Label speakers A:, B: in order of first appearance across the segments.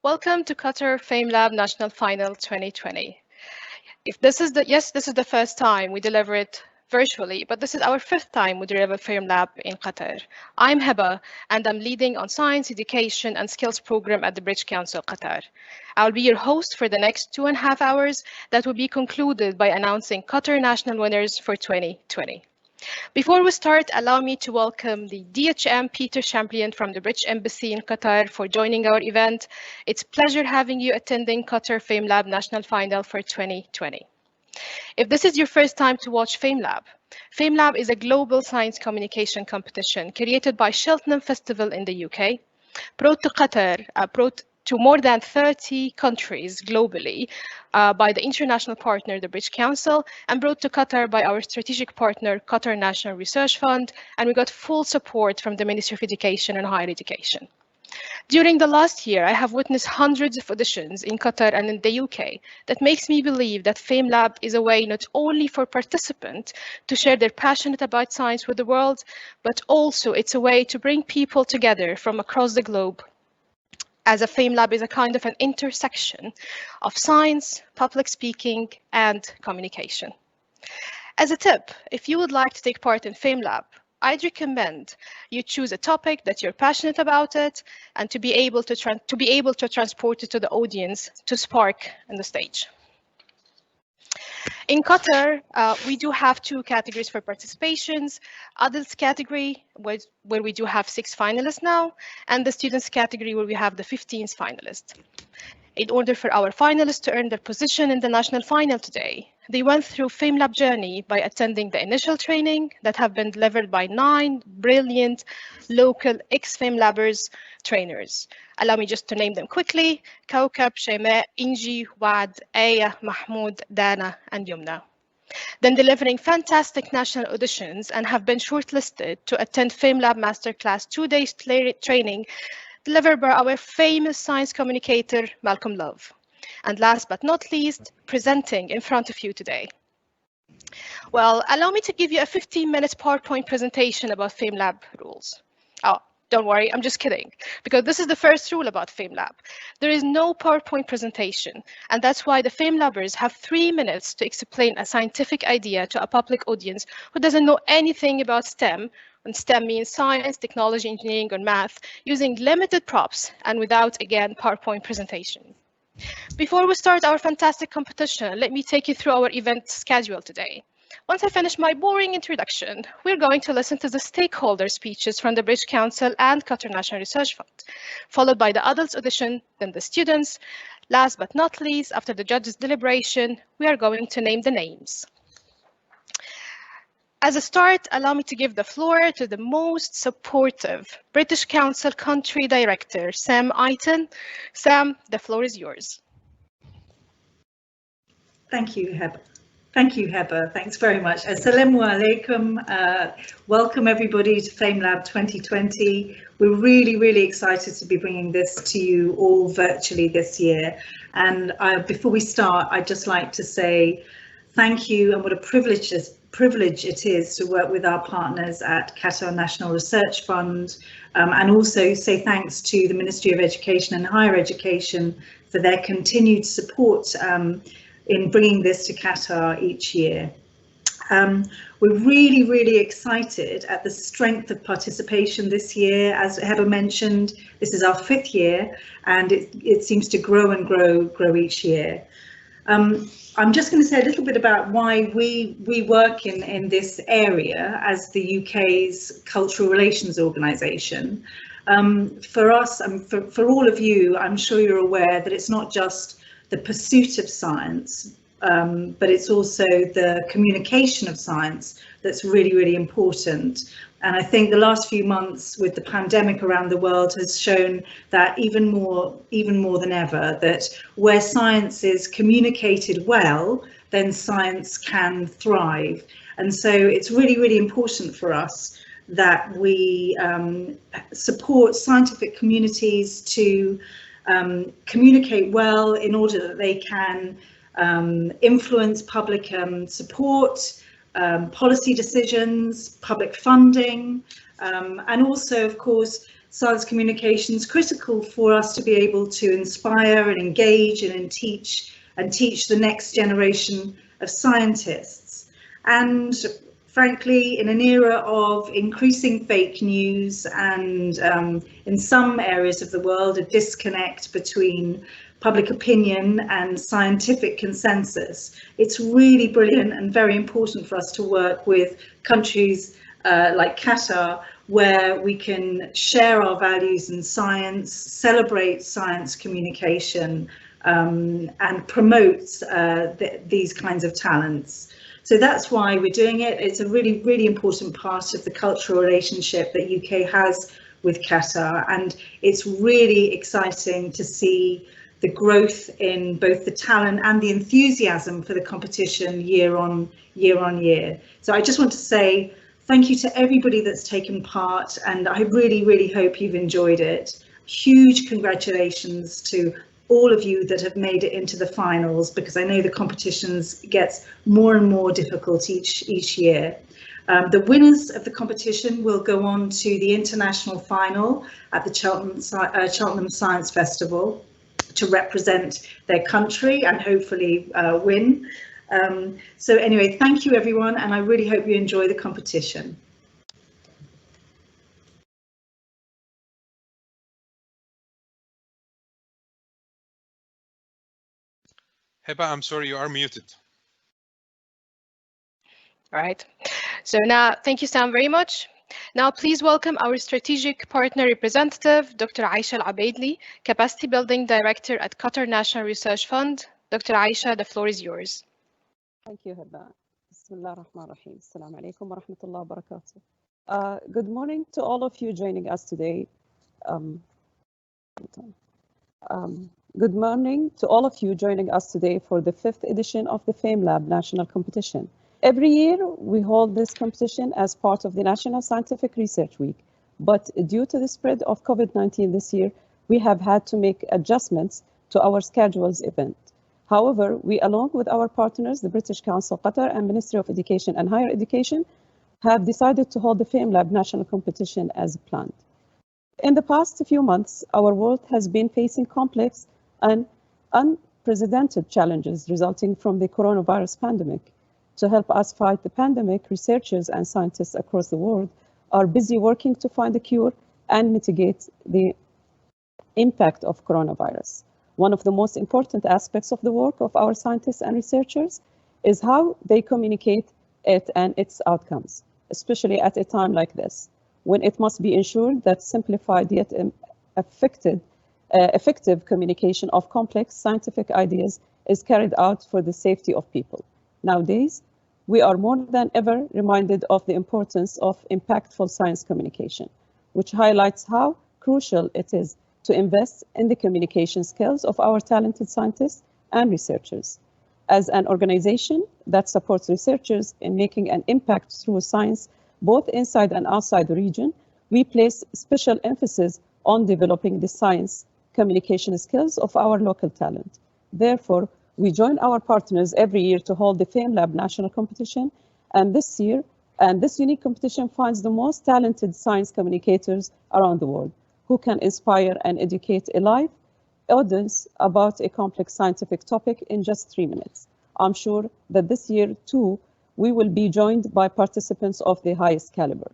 A: Welcome to Qatar FameLab National Final 2020. If this is the first time we deliver it virtually, but this is our fifth time we deliver FameLab in Qatar. I'm Heba, and I'm leading on Science, Education and Skills program at the British Council Qatar. I'll be your host for the next 2.5 hours that will be concluded by announcing Qatar national winners for 2020. Before we start, allow me to welcome the DHM Peter Champion from the British Embassy in Qatar for joining our event. It's a pleasure having you attending Qatar FameLab National Final for 2020. If this is your first time to watch FameLab, FameLab is a global science communication competition created by Cheltenham Festival in the UK, brought to Qatar, brought to more than 30 countries globally by the international partner, the British Council, and brought to Qatar by our strategic partner, Qatar National Research Fund, and we got full support from the Ministry of Education and Higher Education. During the last year, I have witnessed hundreds of auditions in Qatar and in the UK that makes me believe that FameLab is a way not only for participants to share their passion about science with the world, but also it's a way to bring people together from across the globe, as a FameLab is a kind of an intersection of science, public speaking, and communication. As a tip, if you would like to take part in FameLab, I'd recommend you choose a topic that you're passionate about it and to be able to transport it to the audience to spark on the stage. In Qatar, we do have two categories for participations, adults category, where we do have 6 finalists now, and the students category, where we have the 15th finalist. In order for our finalists to earn their position in the national final today, they went through FameLab journey by attending the initial training that have been delivered by 9 brilliant local ex-FameLabers trainers. Allow me just to name them quickly: Kaukab, Shayma, Inji, Wad, Aya, Mahmoud, Dana, and Yumna. Then delivering fantastic national auditions and have been shortlisted to attend FameLab Masterclass 2 days training delivered by our famous science communicator, Malcolm Love. And last but not least, presenting in front of you today. Well, allow me to give you a 15-minute PowerPoint presentation about FameLab rules. Oh, don't worry, I'm just kidding, because this is the first rule about FameLab. There is no PowerPoint presentation, and that's why the FameLabers have 3 minutes to explain a scientific idea to a public audience who doesn't know anything about STEM, and STEM means science, technology, engineering, or math, using limited props and without, again, PowerPoint presentation. Before we start our fantastic competition, let me take you through our event schedule today. Once I finish my boring introduction, we're going to listen to the stakeholder speeches from the British Council and Qatar National Research Fund, followed by the adults audition, then the students. Last but not least, after the judges' deliberation, we are going to name the names. As a start, allow me to give the floor to the most supportive British Council Country Director, Sam Eiton. Sam, the floor is yours.
B: Thank you, Heba. Thank you, Heba. Thanks very much. Assalamu alaikum. Welcome everybody to FameLab 2020. We're really excited to be bringing this to you all virtually this year. And before we start, I'd just like to say thank you, and what a privilege it is to work with our partners at Qatar National Research Fund, and also say thanks to the Ministry of Education and Higher Education for their continued support in bringing this to Qatar each year. We're really excited at the strength of participation this year. As Heba mentioned, this is our 5th year, and it seems to grow and grow each year. I'm just going to say a little bit about why we work in this area as the UK's cultural relations organisation. For us, for all of you, I'm sure you're aware that it's not just the pursuit of science, but it's also the communication of science that's really important. And I think the last few months with the pandemic around the world has shown that even more than ever, that where science is communicated well, then science can thrive. And so it's really important for us that we support scientific communities to communicate well in order that they can influence public support, policy decisions, public funding, and also, of course, science communication is critical for us to be able to inspire and engage and teach the next generation of scientists. And frankly, in an era of increasing fake news and in some areas of the world, a disconnect between public opinion and scientific consensus, it's really brilliant and very important for us to work with countries like Qatar, where we can share our values in science, celebrate science communication, and promote these kinds of talents. So that's why we're doing it. It's a really, really important part of the cultural relationship that UK has with Qatar, and it's really exciting to see the growth in both the talent and the enthusiasm for the competition year on year. So I just want to say thank you to everybody that's taken part, and I really, really hope you've enjoyed it. Huge congratulations to all of you that have made it into the finals, because I know the competitions gets more and more difficult each year. The winners of the competition will go on to the international final at the Cheltenham Science Festival to represent their country and hopefully win. So anyway, thank you everyone, and I really hope you enjoy the competition.
C: Heba, I'm sorry, you are muted.
A: All right. So now, thank you, Sam, very much. Now, please welcome our strategic partner representative, Dr. Aisha Al-Abaidli, Capacity Building Director at Qatar National Research Fund. Dr. Aisha, the floor is yours.
D: Thank you, Heba. Bismillah ar-Rahman ar-Rahim. Assalamu alaikum wa rahmatullahi wa barakatuh. Good morning to all of you joining us today. Good morning to all of you joining us today for the 5th edition of the FameLab National Competition. Every year, we hold this competition as part of the National Scientific Research Week, but due to the spread of COVID-19 this year, we have had to make adjustments to our scheduled event. However, we, along with our partners, the British Council Qatar and Ministry of Education and Higher Education, have decided to hold the FameLab National Competition as planned. In the past few months, our world has been facing complex and unprecedented challenges resulting from the coronavirus pandemic. To help us fight the pandemic, researchers and scientists across the world are busy working to find a cure and mitigate the impact of coronavirus. One of the most important aspects of the work of our scientists and researchers is how they communicate it and its outcomes, especially at a time like this, when it must be ensured that simplified yet effective communication of complex scientific ideas is carried out for the safety of people. Nowadays, we are more than ever reminded of the importance of impactful science communication, which highlights how crucial it is to invest in the communication skills of our talented scientists and researchers. As an organization that supports researchers in making an impact through science, both inside and outside the region, we place special emphasis on developing the science communication skills of our local talent. Therefore, we join our partners every year to hold the FameLab National Competition, and this unique competition finds the most talented science communicators around the world who can inspire and educate a live audience about a complex scientific topic in just 3 minutes. I'm sure that this year, too, we will be joined by participants of the highest caliber.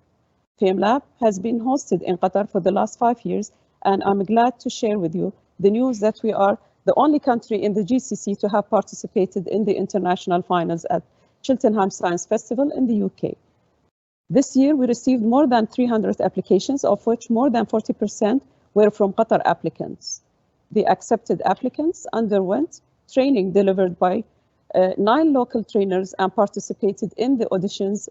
D: FameLab has been hosted in Qatar for the last 5 years, and I'm glad to share with you the news that we are the only country in the GCC to have participated in the international finals at Cheltenham Science Festival in the UK. This year, we received more than 300 applications, of which more than 40% were from Qatar applicants. The accepted applicants underwent training delivered by 9 local trainers and participated in the auditions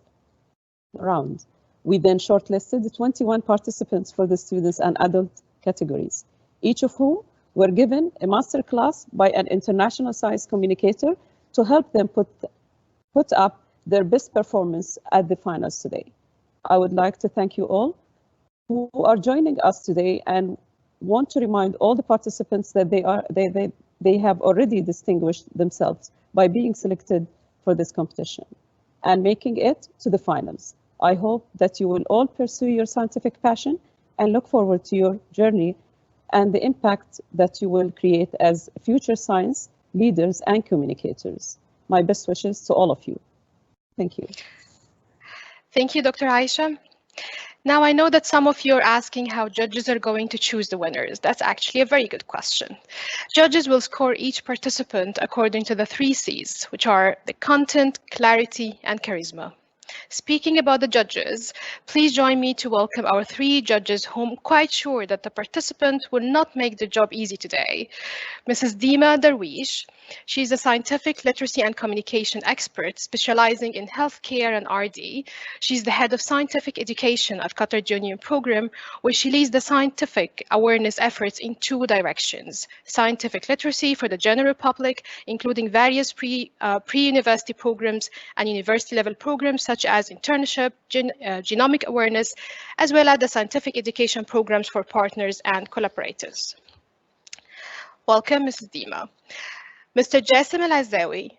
D: round. We then shortlisted 21 participants for the students and adult categories, each of whom were given a master class by an international science communicator to help them put up their best performance at the finals today. I would like to thank you all who are joining us today and want to remind all the participants that they have already distinguished themselves by being selected for this competition and making it to the finals. I hope that you will all pursue your scientific passion and look forward to your journey and the impact that you will create as future science leaders and communicators. My best wishes to all of you. Thank you.
A: Thank you, Dr. Aisha. Now, I know that some of you are asking how judges are going to choose the winners. That's actually a very good question. Judges will score each participant according to the 3 C's, which are the content, clarity, and charisma. Speaking about the judges, please join me to welcome our 3 judges whom I'm quite sure that the participant will not make the job easy today. Mrs. Dima Darwish, she's a scientific literacy and communication expert specializing in healthcare and RD. She's the head of scientific education at Qatar Junior Program, where she leads the scientific awareness efforts in 2 directions: scientific literacy for the general public, including various pre-university programs and university-level programs such as internship, genomic awareness, as well as the scientific education programs for partners and collaborators. Welcome, Mrs. Dima. Mr. Jassim Al-Azawi,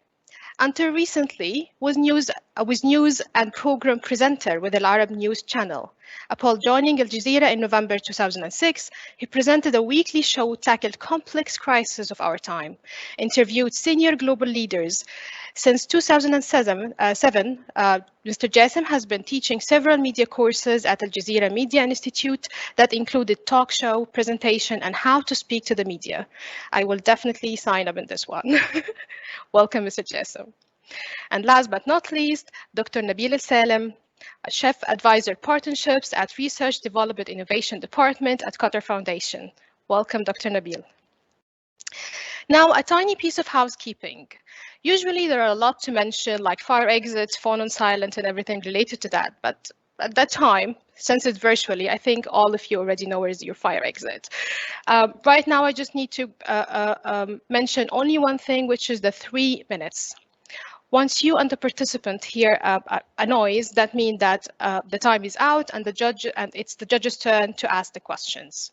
A: until recently, was news and program presenter with Al Arab News Channel. Upon joining Al Jazeera in November 2006, he presented a weekly show tackled complex crises of our time, interviewed senior global leaders. Since 2007, Mr. Jassim has been teaching several media courses at Al Jazeera Media Institute that included talk show, presentation, and how to speak to the media. I will definitely sign up in this one. Welcome, Mr. Jassim. And last but not least, Dr. Nabil Al-Salem, a Chef Advisor Partnerships at Research Development Innovation Department at Qatar Foundation. Welcome, Dr. Nabil. Now, a tiny piece of housekeeping. Usually there are a lot to mention, like fire exits, phone on silent, and everything related to that. But at that time, since it's virtually, I think all of you already know where is your fire exit. Right now, I just need to mention only one thing, which is the 3 minutes. Once you and the participant hear a noise, that means that the time is out and it's the judge's turn to ask the questions.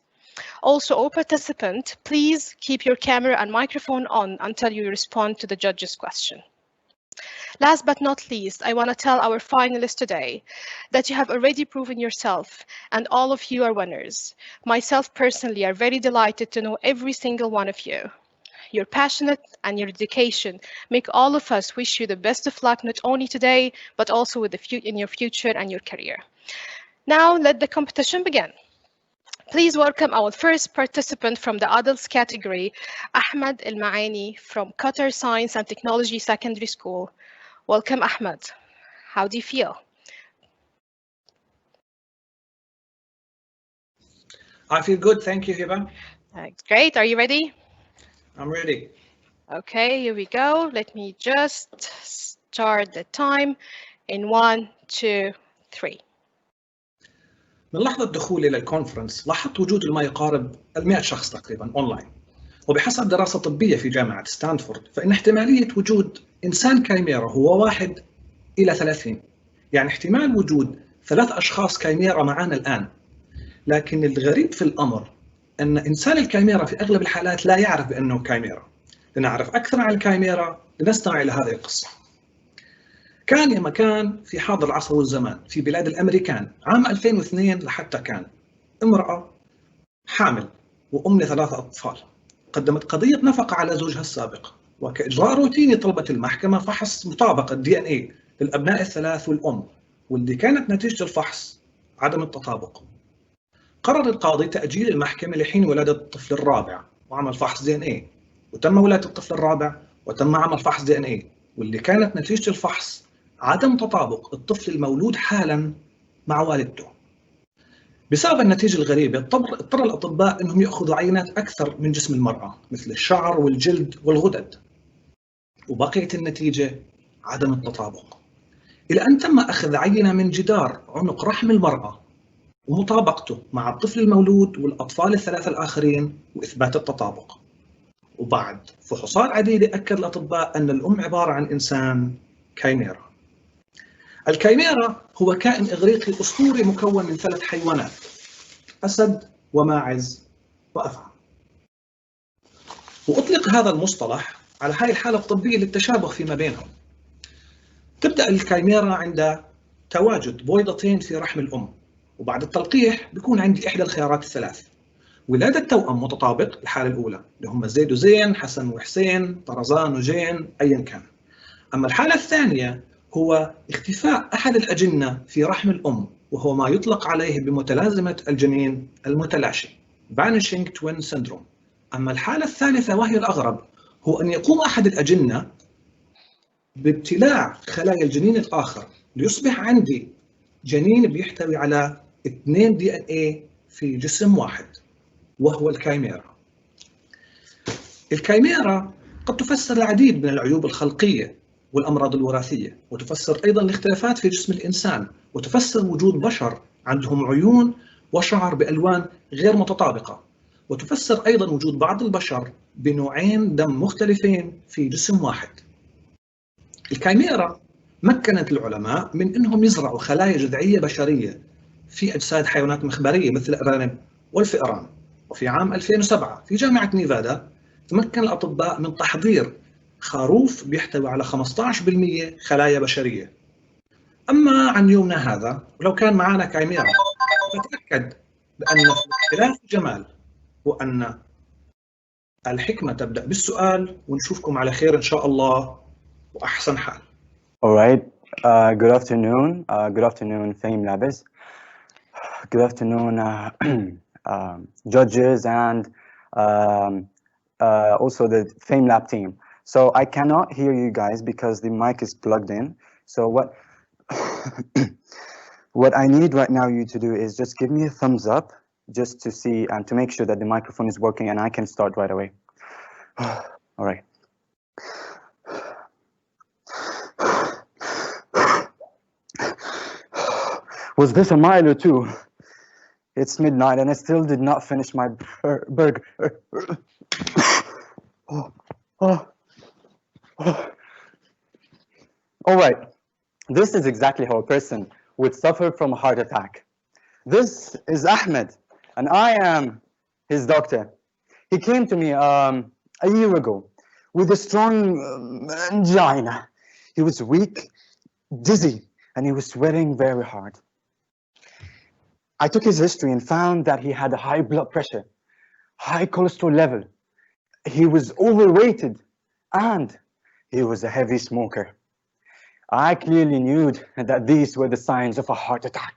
A: Also, all participants, please keep your camera and microphone on until you respond to the judge's question. Last but not least, I want to tell our finalists today that you have already proven yourself and all of you are winners. Myself personally are very delighted to know every single one of you. Your passionate and your dedication make all of us wish you the best of luck, not only today, but also with in your future and your career. Now let the competition begin. Please welcome our first participant from the adults category, Ahmed El-Maani from Qatar Science and Technology Secondary School. Welcome, Ahmed. How do you feel?
E: I feel good, thank you, Hiba.
A: Great, are you ready?
E: I'm ready.
A: Okay, here we go. Let me just start the time in 1, 2, 3.
E: من لحظة دخولي للكونفرنس لاحظت وجود ما يقارب 100 شخص تقريبا أونلاين، وبحسب دراسة طبية في جامعة ستانفورد فإن احتمالية وجود إنسان كايميرا هو 1 إلى 30، يعني احتمال وجود 3 أشخاص كايميرا معنا الآن. لكن الغريب في الأمر أن إنسان الكايميرا في أغلب الحالات لا يعرف بأنه كايميرا. لنعرف أكثر عن الكايميرا لنستمع إلى هذه القصة. كان يا مكان في حاضر العصر والزمان في بلاد الأمريكان عام 2002 لحتى كان امرأة حامل وأم ل3 أطفال قدمت قضية نفقة على زوجها السابق، وكإجراء روتيني طلبت المحكمة فحص مطابقة DNA للأبناء ال3 والأم، واللي كانت نتيجة الفحص عدم التطابق. قرر القاضي تأجيل المحكمة لحين ولادة الطفل الرابع وعمل فحص DNA، وتم ولادة الطفل الرابع وتم عمل فحص DNA، واللي كانت نتيجة الفحص عدم تطابق الطفل المولود حالا مع والدته. بسبب النتيجة الغريبة اضطر الأطباء أنهم يأخذوا عينات أكثر من جسم المرأة مثل الشعر والجلد والغدد، وبقيت النتيجة عدم التطابق، إلى أن تم أخذ عينة من جدار عنق رحم المرأة ومطابقته مع الطفل المولود والأطفال ال3 الآخرين وإثبات التطابق. وبعد فحوصات عديدة أكد الأطباء أن الأم عبارة عن إنسان كايميرا. الكايميرا هو كائن إغريقي أسطوري مكون من 3 حيوانات: أسد وماعز وأفعى. وأطلق هذا المصطلح على هاي الحالة الطبية للتشابه فيما بينهم. تبدأ الكايميرا عند تواجد بويضتين في رحم الأم، وبعد التلقيح بيكون عندي إحدى الخيارات الثلاث: ولادة توأم متطابق الحالة الأولى اللي هم زيد وزين، حسن وحسين، طرزان وجين، أيا كان. أما الحالة الثانية هو اختفاء أحد الأجنة في رحم الأم، وهو ما يطلق عليه بمتلازمة الجنين المتلاشي Vanishing Twin Syndrome. أما الحالة الثالثة وهي الأغرب هو أن يقوم أحد الأجنة بابتلاع خلايا الجنين الآخر ليصبح عندي جنين بيحتوي على 2 DNA في جسم واحد، وهو الكايميرا. الكايميرا قد تفسر العديد من العيوب الخلقية والأمراض الوراثية، وتفسر أيضا الاختلافات في جسم الإنسان، وتفسر وجود بشر عندهم عيون وشعر بألوان غير متطابقة، وتفسر أيضا وجود بعض البشر بنوعين دم مختلفين في جسم واحد. الكايميرا مكنت العلماء من أنهم يزرعوا خلايا جذعية بشرية في أجساد حيوانات مخبرية مثل الأرانب والفئران. وفي عام 2007 في جامعة نيفادا تمكن الأطباء من تحضير خروف بيحتوي على 15% خلايا بشرية. أما عن يومنا هذا، ولو كان معنا كايميرا، نتأكد بأن في اختلاف الجمال، وأن الحكمة تبدأ بالسؤال. ونشوفكم على خير إن شاء الله وأحسن حال.
F: All right. Good afternoon. Good afternoon, FameLabers. Good afternoon, judges and also the FameLab team. So I cannot hear you guys because the mic is plugged in. So what I need right now you to do is just give me a thumbs up just to see and to make sure that the microphone is working and I can start right away. All right. Was this a mile or two? It's midnight and I still did not finish my burger. All right, this is exactly how a person would suffer from a heart attack. This is Ahmed, and I am his doctor. He came to me a year ago with a strong angina. He was weak, dizzy, and he was sweating very hard. I took his history and found that he had a high blood pressure, high cholesterol level. He was overweighted, and he was a heavy smoker. I clearly knew that these were the signs of a heart attack.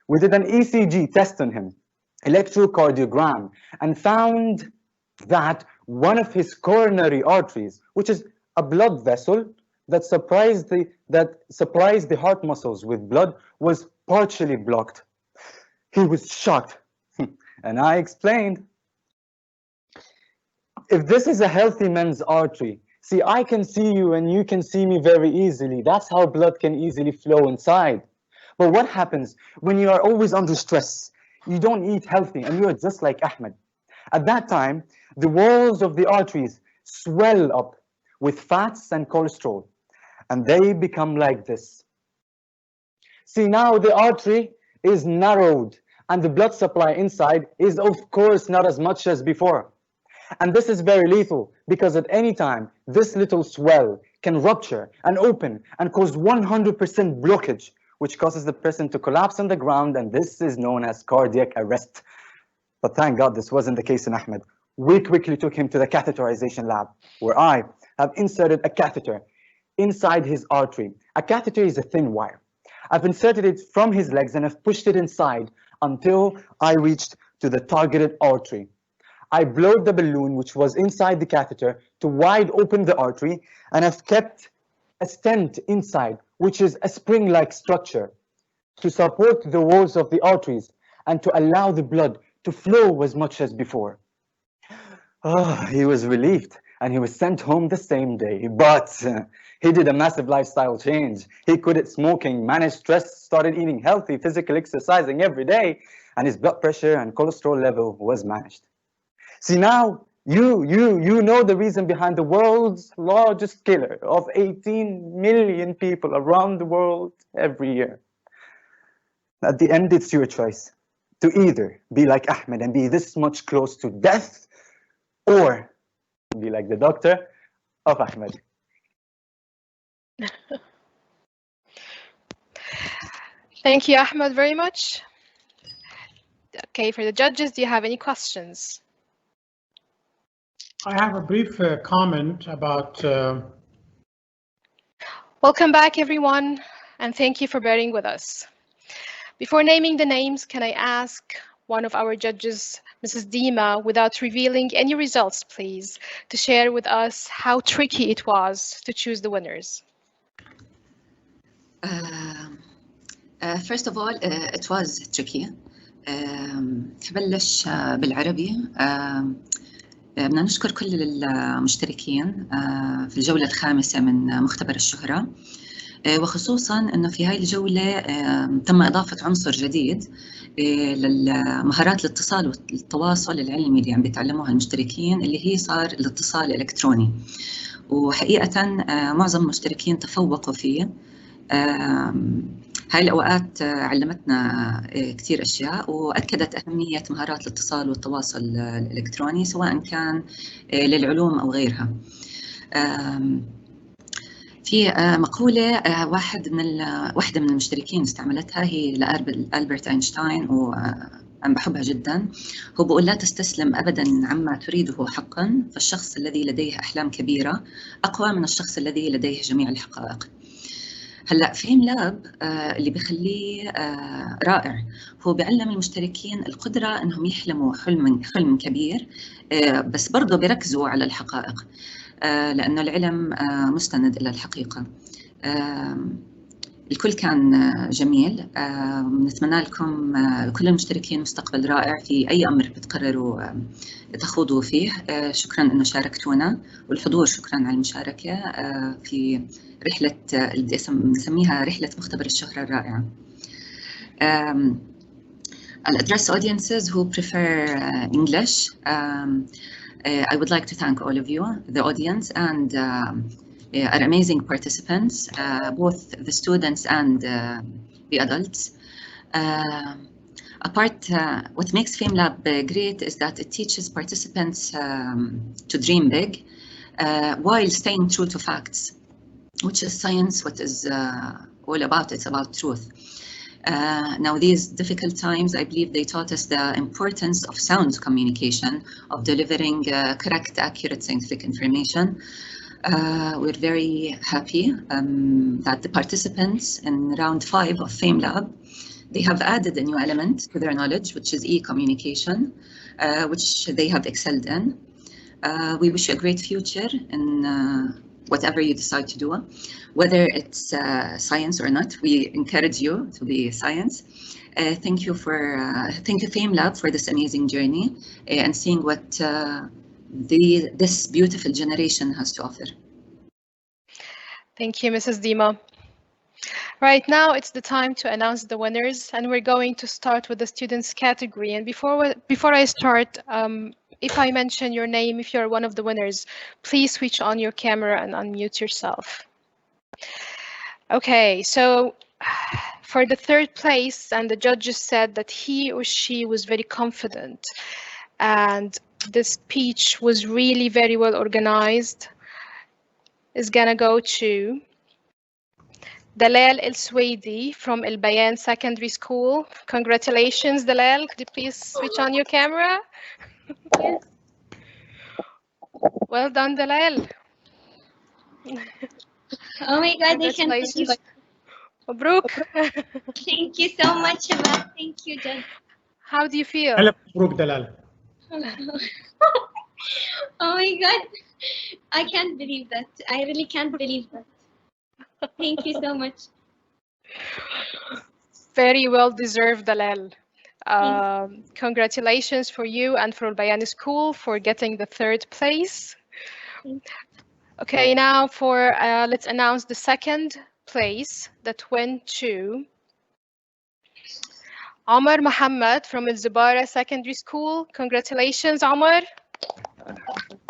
F: We did an ECG test on him, electrocardiogram, and found that one of his coronary arteries, which is a blood vessel that supplies the heart muscles with blood, was partially blocked. He was shocked, and I explained, if this is a healthy man's artery, see, I can see you and you can see me very easily. That's how blood can easily flow inside. But what happens when you are always under stress? You don't eat healthy and you're just like Ahmed. At that time, the walls of the arteries swell up with fats and cholesterol, and they become like this. See, now the artery is narrowed and the blood supply inside is of course not as much as before. And this is very lethal because at any time, this little swell can rupture and open and cause 100% blockage, which causes the person to collapse on the ground, and this is known as cardiac arrest. But thank God this wasn't the case in Ahmed. We quickly took him to the catheterization lab, where I have inserted a catheter inside his artery. A catheter is a thin wire. I've inserted it from his legs and I've pushed it inside until I reached to the targeted artery. I blowed the balloon, which was inside the catheter, to wide open the artery, and I've kept a stent inside, which is a spring-like structure to support the walls of the arteries and to allow the blood to flow as much as before. He was relieved and he was sent home the same day, but he did a massive lifestyle change. He quit smoking, managed stress, started eating healthy, physical exercising every day, and his blood pressure and cholesterol level was managed. See, now you know the reason behind the world's largest killer of 18 million people around the world every year. At the end, it's your choice to either be like Ahmed and be this much close to death, or be like the doctor of Ahmed.
A: Thank you, Ahmed, very much. Okay, for the judges, do you have any questions?
G: I have a brief comment about
A: Welcome back, everyone, and thank you for bearing with us. Before naming the names, can I ask one of our judges, Mrs. Dima, without revealing any results, please, to share with us how tricky it was to choose the winners?
H: First of all, it was tricky. نبلش بالعربي. بدنا نشكر كل المشتركين في الجولة الخامسة من مختبر الشهرة، وخصوصا أنه في هاي الجولة تم إضافة عنصر جديد للمهارات الاتصال والتواصل العلمي اللي عم بيتعلموها المشتركين، اللي هي صار الاتصال الإلكتروني، وحقيقة معظم المشتركين تفوقوا فيه. هاي الأوقات علمتنا كثير أشياء وأكدت أهمية مهارات الاتصال والتواصل الإلكتروني سواء كان للعلوم أو غيرها. في مقولة واحدة من المشتركين استعملتها، هي لألبرت أينشتاين، وأنا بحبها جدا. هو بقول: لا تستسلم أبدا عما تريده حقا، فالشخص الذي لديه أحلام كبيرة أقوى من الشخص الذي لديه جميع الحقائق. هلا FameLab اللي بخليه رائع هو بيعلم المشتركين القدرة انهم يحلموا حلم كبير، بس برضه بيركزوا على الحقائق، لانه العلم مستند الى الحقيقة. الكل كان جميل. نتمنى لكم كل المشتركين مستقبل رائع في اي امر بتقرروا تخوضوا فيه. شكرا انه شاركتونا، والحضور شكرا على المشاركة في رحلة اللي نسميها رحلة مختبر الشهرة الرائعة. I'll address audiences who prefer English. I would like to thank all of you, the audience, and our amazing participants, both the students and the adults. What makes FameLab great is that it teaches participants to dream big while staying true to facts, which is science. What is all about? It's about truth. Now, these difficult times, I believe they taught us the importance of sound communication, of delivering correct, accurate scientific information. We're very happy that the participants in round 5 of FameLab, they have added a new element to their knowledge, which is e-communication, which they have excelled in. We wish you a great future in whatever you decide to do, whether it's science or not. We encourage you to be science. Thank you FameLab for this amazing journey and seeing what this beautiful generation has to offer.
A: Thank you, Mrs. Dima. Right now, it's the time to announce the winners, and we're going to start with the students category. And before I start, if I mention your name, if you're one of the winners, please switch on your camera and unmute yourself. Okay, so for the third place, and the judges said that he or she was very confident, and the speech was really very well organized, is gonna go to Dalal El Swedi from El Bayan Secondary School. Congratulations, Dalal. Could you please switch on your camera?
I: Yes.
A: Well done, Dalal.
I: Oh my God, I can't believe it.
A: Mabruk.
I: Thank you so much, Abba. Thank you, Judge.
A: How do you feel?
G: هلا مبروك دلال.
I: Oh my God, I can't believe that. I really can't believe that. Thank you so much.
A: Very well deserved, Dalal. Congratulations for you and for Al Bayan School for getting the third place. Okay, now let's announce the second place that went to Omar Mohammed from Al Zubara Secondary School. Congratulations, Omar.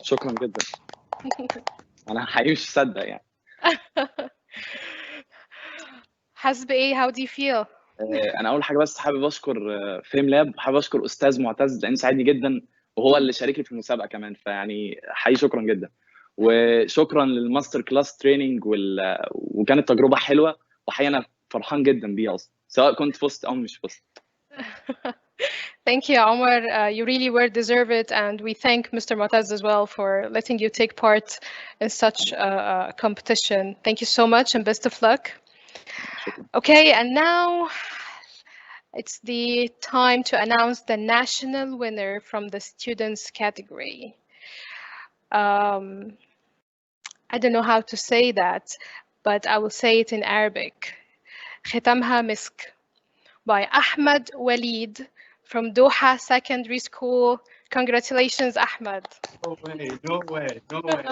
J: شكرا جدا. انا حقيقي مش مصدق يعني.
A: حاسس بايه؟ How do you feel?
J: انا اول حاجه بس حابب اشكر FameLab، حابب اشكر استاذ معتز لانه ساعدني جدا وهو اللي شاركني في المسابقه كمان، فيعني حقيقي شكرا جدا. وشكرا للماستر كلاس تريننج وكانت تجربه حلوه، وحقيقي انا فرحان جدا بيها اصلا سواء كنت فزت او مش فزت.
A: Thank you, Omar. You really were deserve it, and we thank Mr. Motaz as well for letting you take part in such a competition. Thank you so much, and best of luck. Okay, and now it's the time to announce the national winner from the students category. I don't know how to say that, but I will say it in Arabic. ختامها مسك by Ahmed Walid from Doha Secondary School. Congratulations, Ahmed.
K: No way, no way, no way,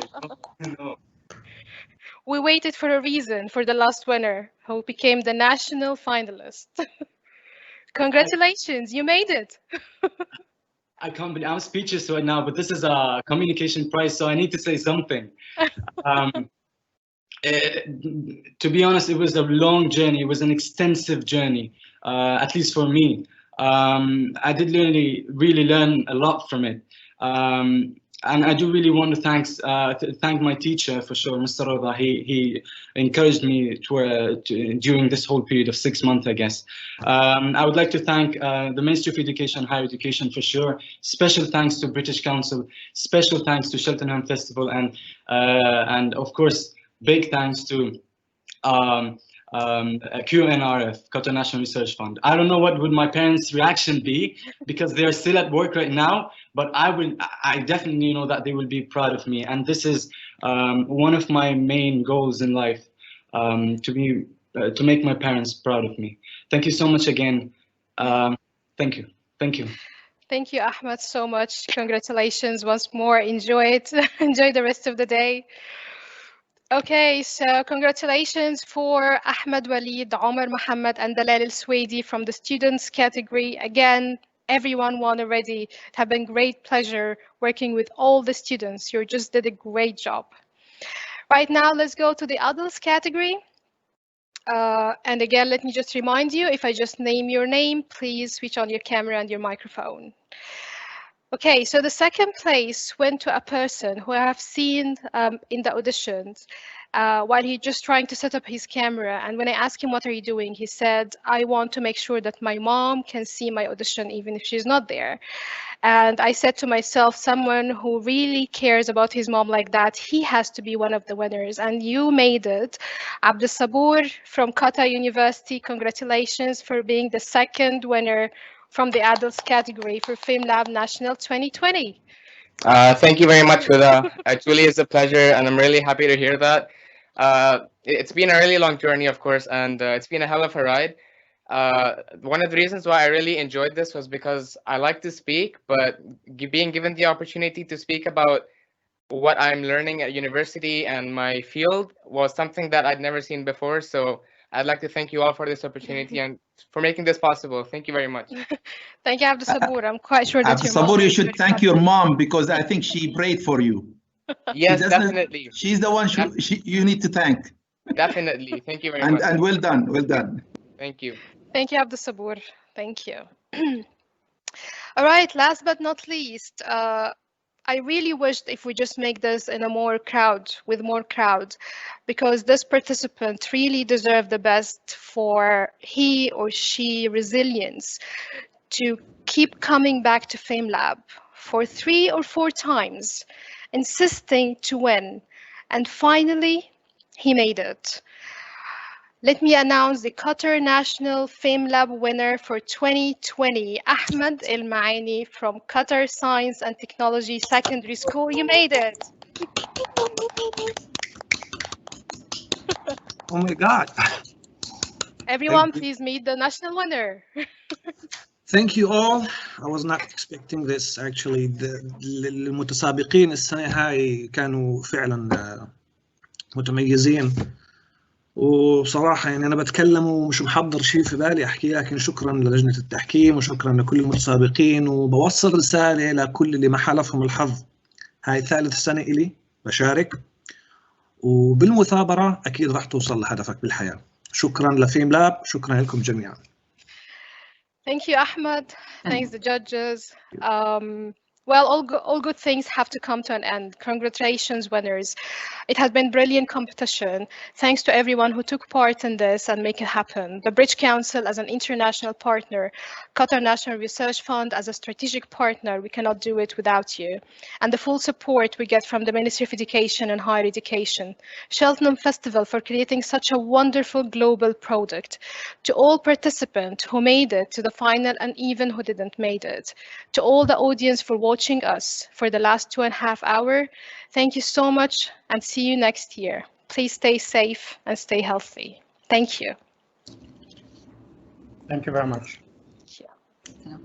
K: no.
A: We waited for a reason for the last winner, who became the national finalist. Congratulations, you made it.
K: I can't believe, I'm speechless right now, but this is a communication prize, so I need to say something. To be honest, it was a long journey. It was an extensive journey, at least for me. I did really learn a lot from it. And I do really want to thank my teacher for sure, Mr. Roda. He encouraged me during this whole period of 6 months, I guess. I would like to thank the Ministry of Education, Higher Education for sure. Special thanks to British Council. Special thanks to Cheltenham Festival, and of course, big thanks to QNRF, Qatar National Research Fund. I don't know what would my parents' reaction be because they're still at work right now, but I definitely know that they will be proud of me. And this is one of my main goals in life, to make my parents proud of me. Thank you so much again. Thank you. Thank you.
A: Thank you, Ahmed, so much. Congratulations once more. Enjoy it. Enjoy the rest of the day. Okay, so congratulations for Ahmed Walid, Omar Mohammed, and Dalal Al-Swedi from the students category. Again, everyone won already. It has been great pleasure working with all the students. You just did a great job. Right now, let's go to the adults category. And again, let me just remind you, if I just name your name, please switch on your camera and your microphone. Okay, so the second place went to a person who I have seen in the auditions while he just trying to set up his camera. And when I asked him, what are you doing? He said, I want to make sure that my mom can see my audition even if she's not there. And I said to myself, someone who really cares about his mom like that, he has to be one of the winners. And you made it. Abdul Sabur from Qatar University, congratulations for being the second winner from the adults category for FameLab National 2020.
L: Thank you very much, Huda. It truly is a pleasure, and I'm really happy to hear that. It's been a really long journey, of course, and it's been a hell of a ride. One of the reasons why I really enjoyed this was because I like to speak, but being given the opportunity to speak about what I'm learning at university and my field was something that I'd never seen before. So I'd like to thank you all for this opportunity and for making this possible. Thank you very much.
A: Thank you, Abdul Sabur. I'm quite sure that
M: Abdul Sabur, you should thank your mom because I think she prayed for you.
L: Yes, definitely.
M: She's the one you need to thank.
L: Definitely. Thank you very much.
M: And well done. Well done.
L: Thank you.
A: Thank you, Abdul Sabur. Thank you. All right, last but not least, I really wished if we just make this in a more crowd, because this participant really deserved the best for he or she resilience to keep coming back to FameLab for 3 or 4 times, insisting to win. And finally, he made it. Let me announce the Qatar National FameLab winner for 2020, Ahmed El Maini from Qatar Science and Technology Secondary School. You made it.
E: Oh my God.
A: Everyone, please meet the national winner.
E: Thank you all. I was not expecting this actually. المتسابقين السنة هاي كانوا فعلا متميزين. وبصراحة يعني أنا بتكلم ومش محضر شيء في بالي أحكي، لكن شكرا للجنة التحكيم وشكرا لكل المتسابقين، وبوصل رسالة لكل اللي ما حالفهم الحظ. هاي ثالث سنة إلي بشارك، وبالمثابرة أكيد راح توصل لهدفك بالحياة. شكرا لفيم لاب، شكرا لكم جميعا.
A: Thank you, Ahmed. Thanks the judges. Well, all good things have to come to an end. Congratulations, winners. It has been brilliant competition. Thanks to everyone who took part in this and make it happen. The Bridge Council as an international partner, Qatar National Research Fund as a strategic partner, we cannot do it without you. And the full support we get from the Ministry of Education and Higher Education. Cheltenham Festival for creating such a wonderful global product. To all participants who made it to the final and even who didn't made it. To all the audience for watching us for the last 2.5 hours, thank you so much and see you next year. Please stay safe and stay healthy. Thank you.
G: Thank you very much.
A: Yeah.